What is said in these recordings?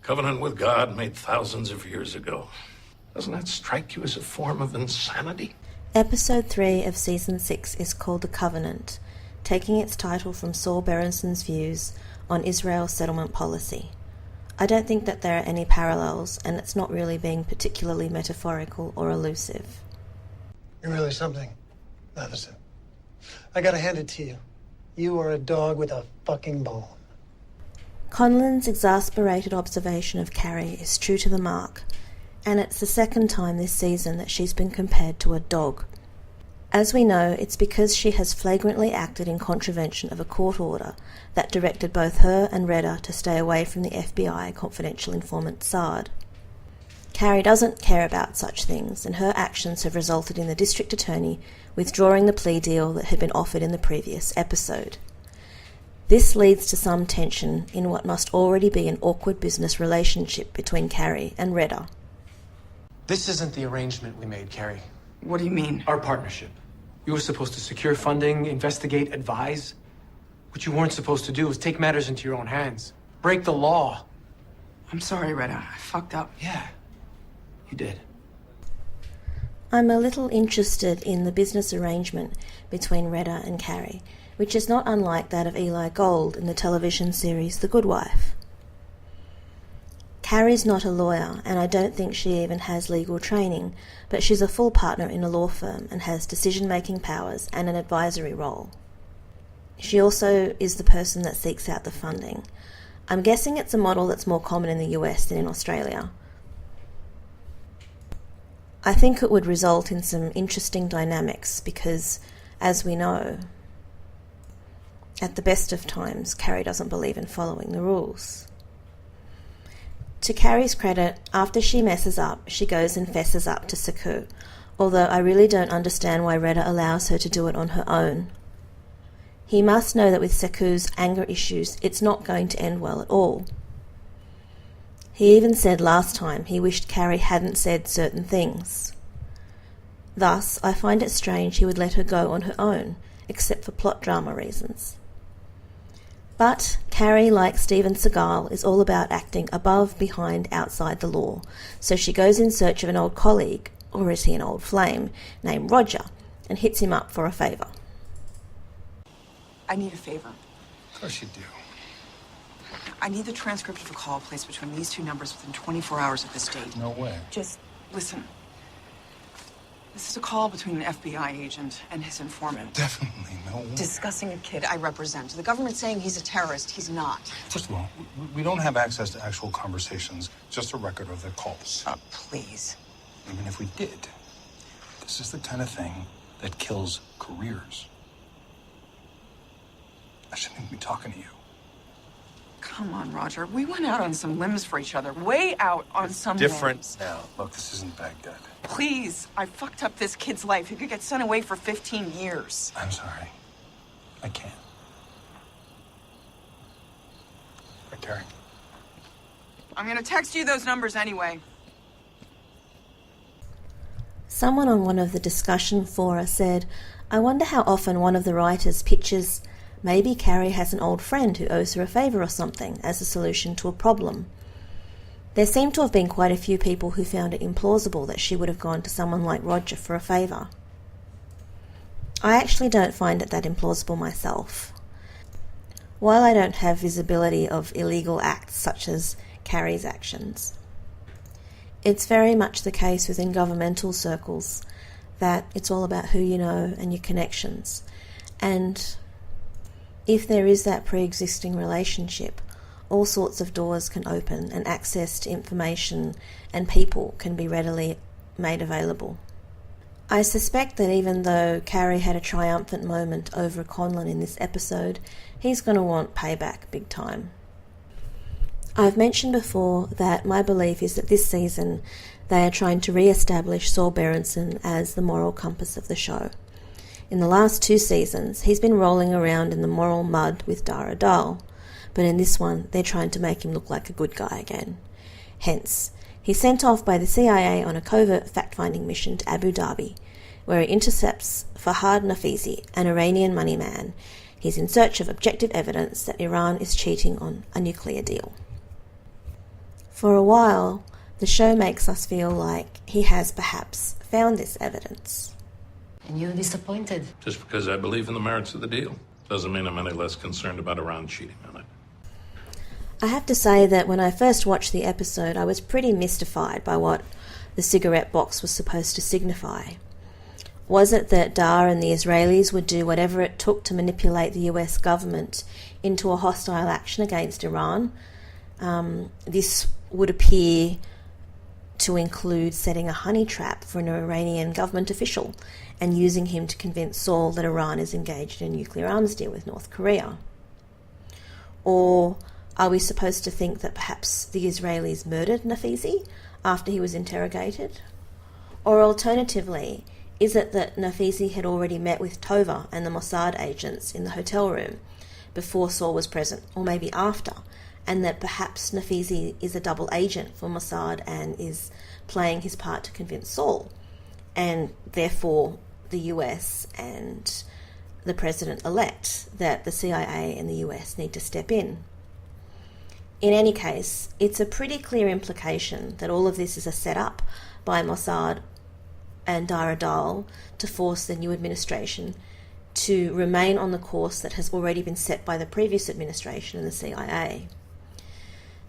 Covenant with God made thousands of years ago. Doesn't that strike you as a form of insanity? Episode 3 of Season 6 is called The Covenant, taking its title from Saul Berenson's views on Israel's settlement policy. I don't think that there are any parallels, and it's not really being particularly metaphorical or elusive. You're really something, Madison. I gotta hand it to you. You are a dog with a fucking bone. Conlon's exasperated observation of Carrie is true to the mark, and it's the second time this season that she's been compared to a dog. As we know, it's because she has flagrantly acted in contravention of a court order that directed both her and Redda to stay away from the FBI confidential informant Saad. Carrie doesn't care about such things, and her actions have resulted in the district attorney withdrawing the plea deal that had been offered in the previous episode. This leads to some tension in what must already be an awkward business relationship between Carrie and Redda. This isn't the arrangement we made, Carrie. What do you mean? Our partnership. You were supposed to secure funding, investigate, advise. What you weren't supposed to do was take matters into your own hands. Break the law. I'm sorry, Redda. I fucked up. Yeah, you did. I'm a little interested in the business arrangement between Redda and Carrie, which is not unlike that of Eli Gold in the television series The Good Wife. Carrie's not a lawyer, and I don't think she even has legal training, but she's a full partner in a law firm and has decision-making powers and an advisory role. She also is the person that seeks out the funding. I'm guessing it's a model that's more common in the US than in Australia. I think it would result in some interesting dynamics because, as we know, at the best of times, Carrie doesn't believe in following the rules. To Carrie's credit, after she messes up, she goes and fesses up to Saku, although I really don't understand why Redda allows her to do it on her own. He must know that with Saku's anger issues, it's not going to end well at all. He even said last time he wished Carrie hadn't said certain things. Thus, I find it strange he would let her go on her own, except for plot drama reasons. But Carrie, like Steven Seagal, is all about acting above, behind, outside the law, so she goes in search of an old colleague, or is he an old flame, named Roger, and hits him up for a favour. I need a favor. Of course you do. I need the transcript of a call placed between these two numbers within 24 hours of this date. No way. Just listen. This is a call between an FBI agent and his informant. Definitely no way. Discussing a kid I represent. The government's saying he's a terrorist. He's not. First of all, we don't have access to actual conversations, just a record of their calls. Please. Even if we did, this is the kind of thing that kills careers. I shouldn't even be talking to you. Come on, Roger. We went out on some limbs for each other. Way out on some Different limbs. now. Look, this isn't Baghdad. Please. I fucked up this kid's life. He could get sent away for 15 years. I'm sorry. I can't. Right, Carrie? I'm gonna text you those numbers anyway. Someone on one of the discussion fora said, I wonder how often one of the writers pitches maybe Carrie has an old friend who owes her a favour or something as a solution to a problem. There seem to have been quite a few people who found it implausible that she would have gone to someone like Roger for a favour. I actually don't find it that implausible myself. While I don't have visibility of illegal acts such as Carrie's actions, it's very much the case within governmental circles that it's all about who you know and your connections. And if there is that pre-existing relationship, all sorts of doors can open and access to information and people can be readily made available. I suspect that even though Carrie had a triumphant moment over Conlon in this episode, he's going to want payback big time. I've mentioned before that my belief is that this season they are trying to re-establish Saul Berenson as the moral compass of the show. In the last 2 seasons, he's been rolling around in the moral mud with Dara Dahl, but in this one, they're trying to make him look like a good guy again. Hence, he's sent off by the CIA on a covert fact-finding mission to Abu Dhabi, where he intercepts Fahad Nafizi, an Iranian money man. He's in search of objective evidence that Iran is cheating on a nuclear deal. For a while, the show makes us feel like he has perhaps found this evidence. And you're disappointed. Just because I believe in the merits of the deal doesn't mean I'm any less concerned about Iran cheating on it. I have to say that when I first watched the episode, I was pretty mystified by what the cigarette box was supposed to signify. Was it that Dar and the Israelis would do whatever it took to manipulate the US government into a hostile action against Iran? This would appear to include setting a honey trap for an Iranian government official and using him to convince Saul that Iran is engaged in a nuclear arms deal with North Korea. Or are we supposed to think that perhaps the Israelis murdered Nafizi after he was interrogated? Or alternatively, is it that Nafizi had already met with Tova and the Mossad agents in the hotel room before Saul was present, or maybe after, and that perhaps Nafizi is a double agent for Mossad and is playing his part to convince Saul, and therefore the US and the president-elect that the CIA and the US need to step in? In any case, it's a pretty clear implication that all of this is a setup by Mossad and Dara Dahl to force the new administration to remain on the course that has already been set by the previous administration and the CIA.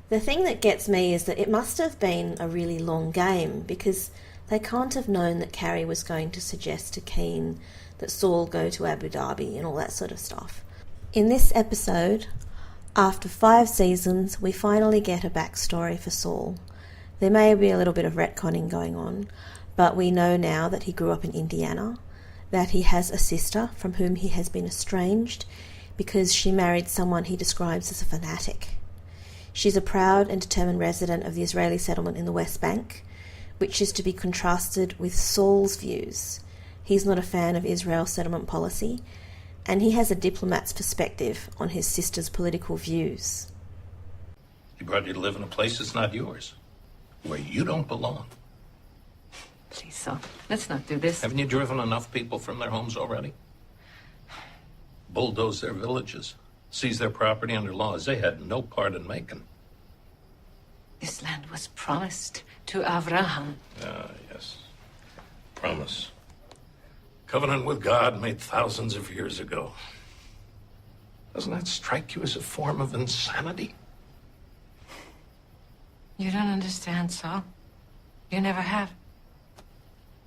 The thing that gets me is that it must have been a really long game, because they can't have known that Carrie was going to suggest to Keane that Saul go to Abu Dhabi and all that sort of stuff. In this episode, after 5 seasons, we finally get a backstory for Saul. There may be a little bit of retconning going on, but we know now that he grew up in Indiana, that he has a sister from whom he has been estranged because she married someone he describes as a fanatic. She's a proud and determined resident of the Israeli settlement in the West Bank, which is to be contrasted with Saul's views. He's not a fan of Israel's settlement policy, and he has a diplomat's perspective on his sister's political views. He brought you to live in a place that's not yours, where you don't belong. Please, Saul, let's not do this. Haven't you driven enough people from their homes already? Bulldozed their villages, seized their property under laws they had no part in making. This land was promised to Avraham. Ah, yes. Promise. Covenant with God made thousands of years ago. Doesn't that strike you as a form of insanity? You don't understand, Saul. You never have.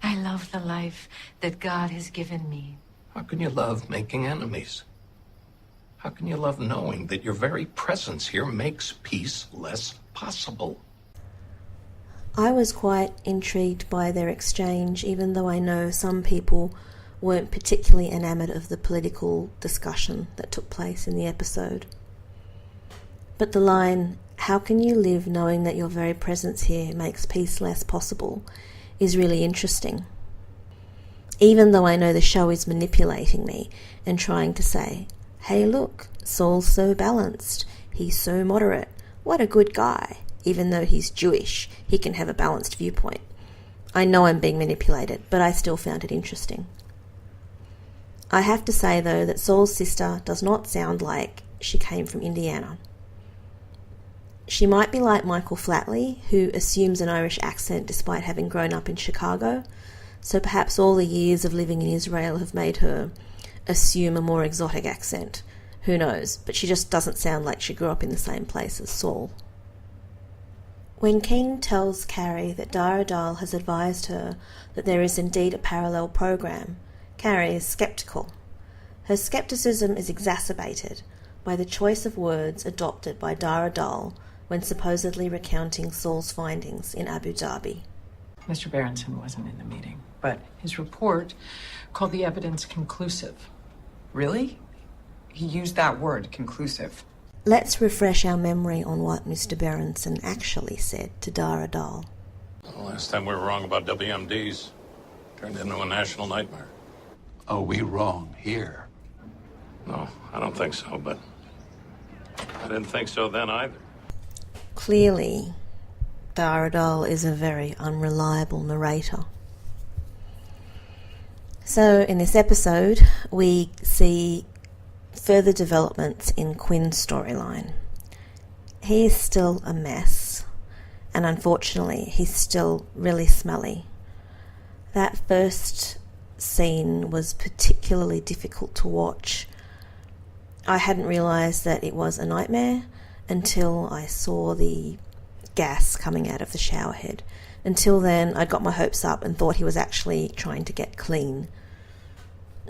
I love the life that God has given me. How can you love making enemies? How can you love knowing that your very presence here makes peace less possible? I was quite intrigued by their exchange, even though I know some people weren't particularly enamoured of the political discussion that took place in the episode. But the line, "How can you live knowing that your very presence here makes peace less possible," is really interesting. Even though I know the show is manipulating me and trying to say, hey look, Saul's so balanced, he's so moderate, what a good guy. Even though he's Jewish, he can have a balanced viewpoint. I know I'm being manipulated, but I still found it interesting. I have to say though that Saul's sister does not sound like she came from Indiana. She might be like Michael Flatley, who assumes an Irish accent despite having grown up in Chicago, so perhaps all the years of living in Israel have made her assume a more exotic accent. Who knows, but she just doesn't sound like she grew up in the same place as Saul. When King tells Carrie that Dara Dahl has advised her that there is indeed a parallel program, Carrie is sceptical. Her skepticism is exacerbated by the choice of words adopted by Dara Dahl when supposedly recounting Saul's findings in Abu Dhabi. Mr. Berenson wasn't in the meeting, but his report called the evidence conclusive. Really? He used that word, conclusive. let's refresh our memory on what Mr. Berenson actually said to Dara Dahl. The last time we were wrong about WMDs, turned into a national nightmare. Are we wrong here? No, I don't think so, but I didn't think so then either. Clearly, Dara Dahl is a very unreliable narrator. So in this episode, we see further developments in Quinn's storyline. He is still a mess, and unfortunately, he's still really smelly. That first scene was particularly difficult to watch. I hadn't realised that it was a nightmare until I saw the gas coming out of the shower head. Until then, I'd got my hopes up and thought he was actually trying to get clean.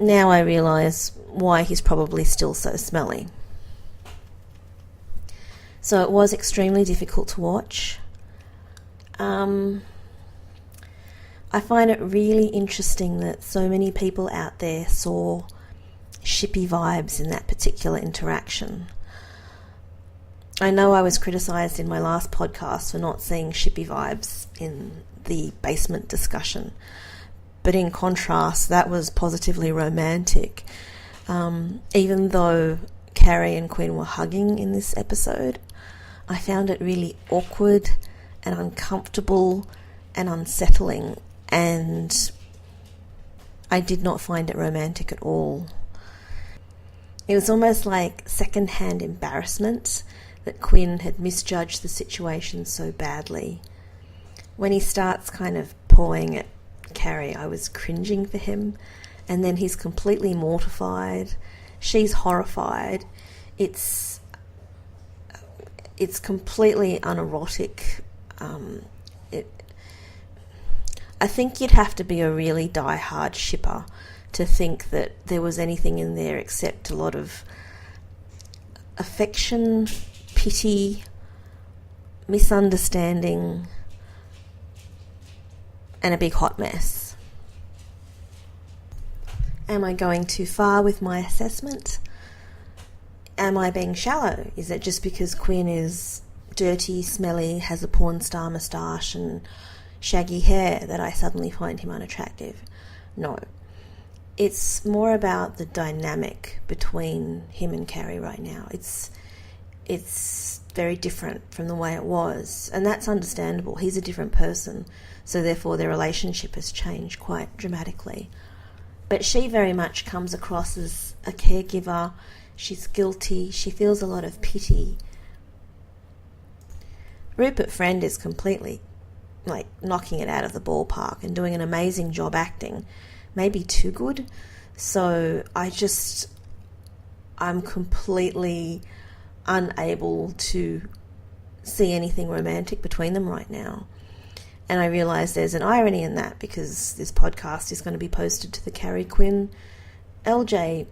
Now I realise why he's probably still so smelly. So it was extremely difficult to watch. I find it really interesting that so many people out there saw shippy vibes in that particular interaction. I know I was criticised in my last podcast for not seeing shippy vibes in the basement discussion, but in contrast, that was positively romantic. Even though Carrie and Quinn were hugging in this episode, I found it really awkward and uncomfortable and unsettling, and I did not find it romantic at all. It was almost like second-hand embarrassment that Quinn had misjudged the situation so badly. When he starts kind of pawing at Carrie, I was cringing for him, and then he's completely mortified. She's horrified. It's completely unerotic. I think you'd have to be a really die-hard shipper to think that there was anything in there except a lot of affection, pity, misunderstanding, and a big hot mess. Am I going too far with my assessment? Am I being shallow? Is it just because Quinn is dirty, smelly, has a porn star moustache and shaggy hair that I suddenly find him unattractive? No. It's more about the dynamic between him and Carrie right now. It's very different from the way it was, and that's understandable. He's a different person, so therefore their relationship has changed quite dramatically. But she very much comes across as a caregiver. She's guilty. She feels a lot of pity. Rupert Friend is completely knocking it out of the ballpark and doing an amazing job acting, maybe too good. So I'm completely unable to see anything romantic between them right now. And I realise there's an irony in that, because this podcast is going to be posted to the Carrie Quinn LJ,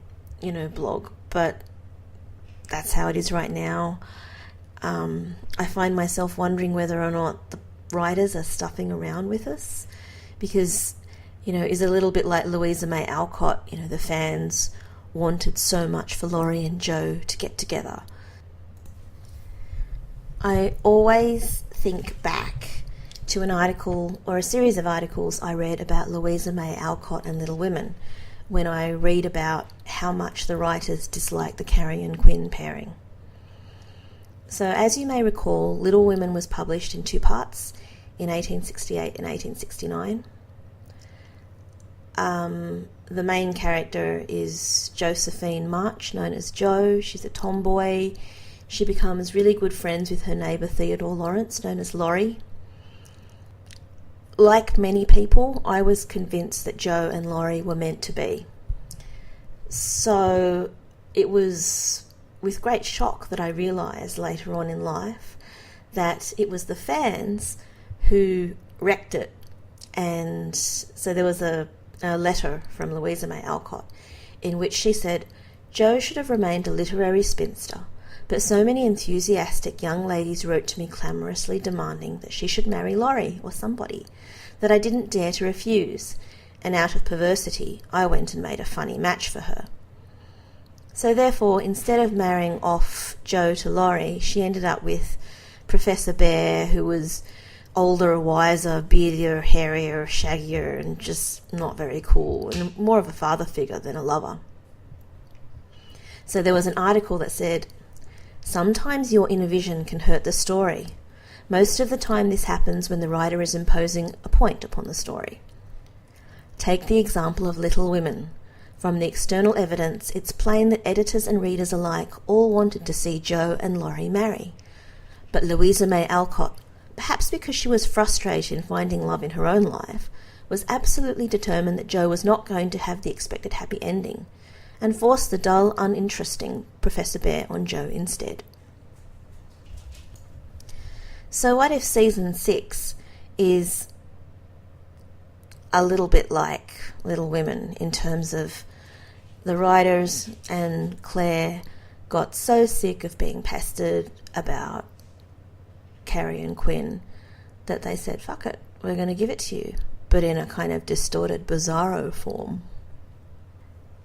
blog. But that's how it is right now. I find myself wondering whether or not the writers are stuffing around with us, because, is a little bit like Louisa May Alcott. The fans wanted so much for Laurie and Joe to get together. I always think back to an article or a series of articles I read about Louisa May Alcott and Little Women, when I read about how much the writers disliked the Carrie and Quinn pairing. So as you may recall, Little Women was published in 2 parts, in 1868 and 1869. The main character is Josephine March, known as Jo. She's a tomboy. She becomes really good friends with her neighbour Theodore Lawrence, known as Laurie. Like many people, I was convinced that Jo and Laurie were meant to be. So it was with great shock that I realised later on in life that it was the fans who wrecked it. And so there was a letter from Louisa May Alcott in which she said, "Jo should have remained a literary spinster, but so many enthusiastic young ladies wrote to me clamorously demanding that she should marry Laurie or somebody, that I didn't dare to refuse, and out of perversity I went and made a funny match for her." So therefore, instead of marrying off Joe to Laurie, she ended up with Professor Bear, who was older, wiser, beardier, hairier, shaggier, and just not very cool, and more of a father figure than a lover. So there was an article that said, "Sometimes your inner vision can hurt the story. Most of the time this happens when the writer is imposing a point upon the story. Take the example of Little Women. From the external evidence, it's plain that editors and readers alike all wanted to see Joe and Laurie marry. But Louisa May Alcott, perhaps because she was frustrated in finding love in her own life, was absolutely determined that Joe was not going to have the expected happy ending, and forced the dull, uninteresting Professor Bear on Joe instead." So what if season 6 is a little bit like Little Women in terms of the writers and Claire got so sick of being pestered about Carrie and Quinn that they said, fuck it, we're going to give it to you, but in a kind of distorted, bizarro form.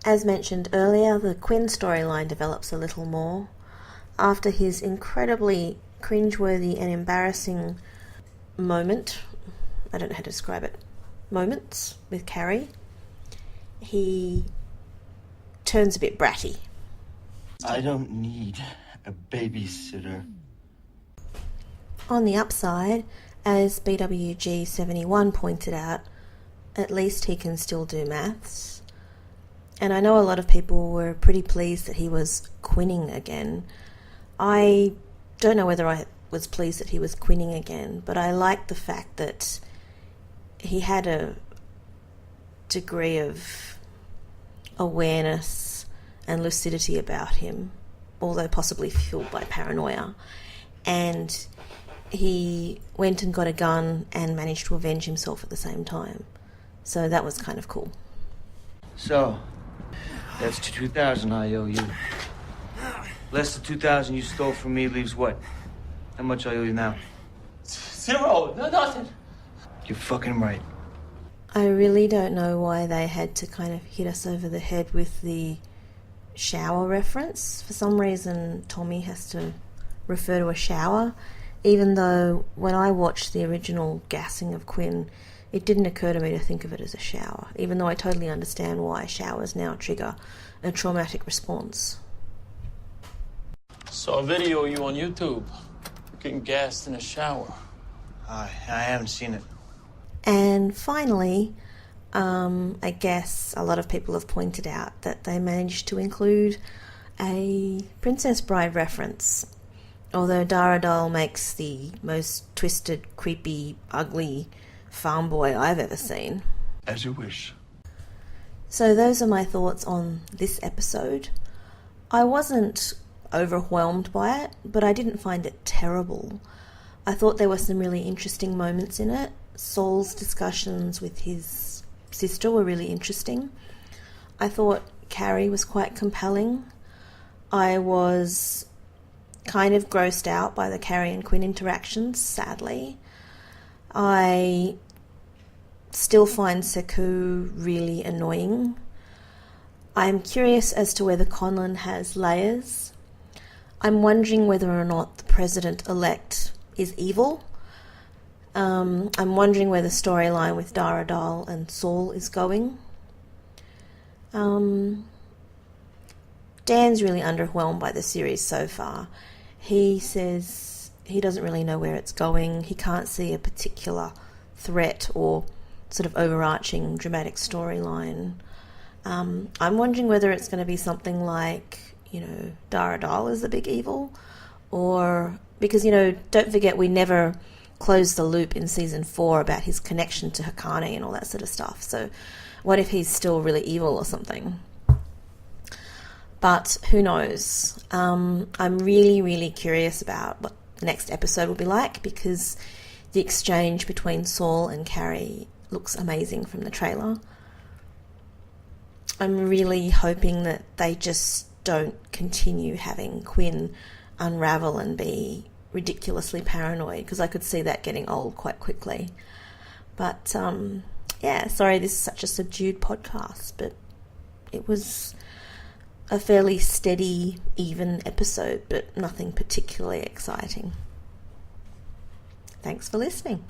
As mentioned earlier, the Quinn storyline develops a little more. After his incredibly cringeworthy and embarrassing moment, I don't know how to describe it, moments with Carrie, he turns a bit bratty. I don't need a babysitter. On the upside, as BWG71 pointed out, at least he can still do maths. And I know a lot of people were pretty pleased that he was quinning again. I don't know whether I was pleased that he was quinning again, but I liked the fact that he had a degree of awareness and lucidity about him, although possibly fueled by paranoia. And he went and got a gun and managed to avenge himself at the same time. So that was kind of cool. So, that's 2,000 I owe you. Less than 2,000 you stole from me leaves what? How much I owe you now? 0. No, nothing. You're fucking right. I really don't know why they had to kind of hit us over the head with the shower reference. For some reason, Tommy has to refer to a shower, even though when I watched the original gassing of Quinn, it didn't occur to me to think of it as a shower, even though I totally understand why showers now trigger a traumatic response. Saw a video of you on YouTube. Getting gassed in a shower. I haven't seen it. And finally, I guess a lot of people have pointed out that they managed to include a Princess Bride reference. Although Dara Doll makes the most twisted, creepy, ugly farm boy I've ever seen. As you wish. So those are my thoughts on this episode. I wasn't overwhelmed by it, but I didn't find it terrible. I thought there were some really interesting moments in it. Saul's discussions with his sister were really interesting. I thought Carrie was quite compelling. I was kind of grossed out by the Carrie and Quinn interactions, sadly. I still find Sekou really annoying. I'm curious as to whether Conlon has layers. I'm wondering whether or not the president-elect is evil. I'm wondering where the storyline with Dara Doll and Saul is going. Dan's really underwhelmed by the series so far. He says he doesn't really know where it's going. He can't see a particular threat or sort of overarching dramatic storyline. I'm wondering whether it's going to be something like, Dara Doll is the big evil, or because, don't forget we never closed the loop in season 4 about his connection to Hakane and all that sort of stuff. So what if he's still really evil or something? But who knows? I'm really, really curious about what the next episode will be like, because the exchange between Saul and Carrie looks amazing from the trailer. I'm really hoping that they just don't continue having Quinn unravel and be ridiculously paranoid, because I could see that getting old quite quickly. But sorry this is such a subdued podcast, but it was a fairly steady, even episode, but nothing particularly exciting. Thanks for listening.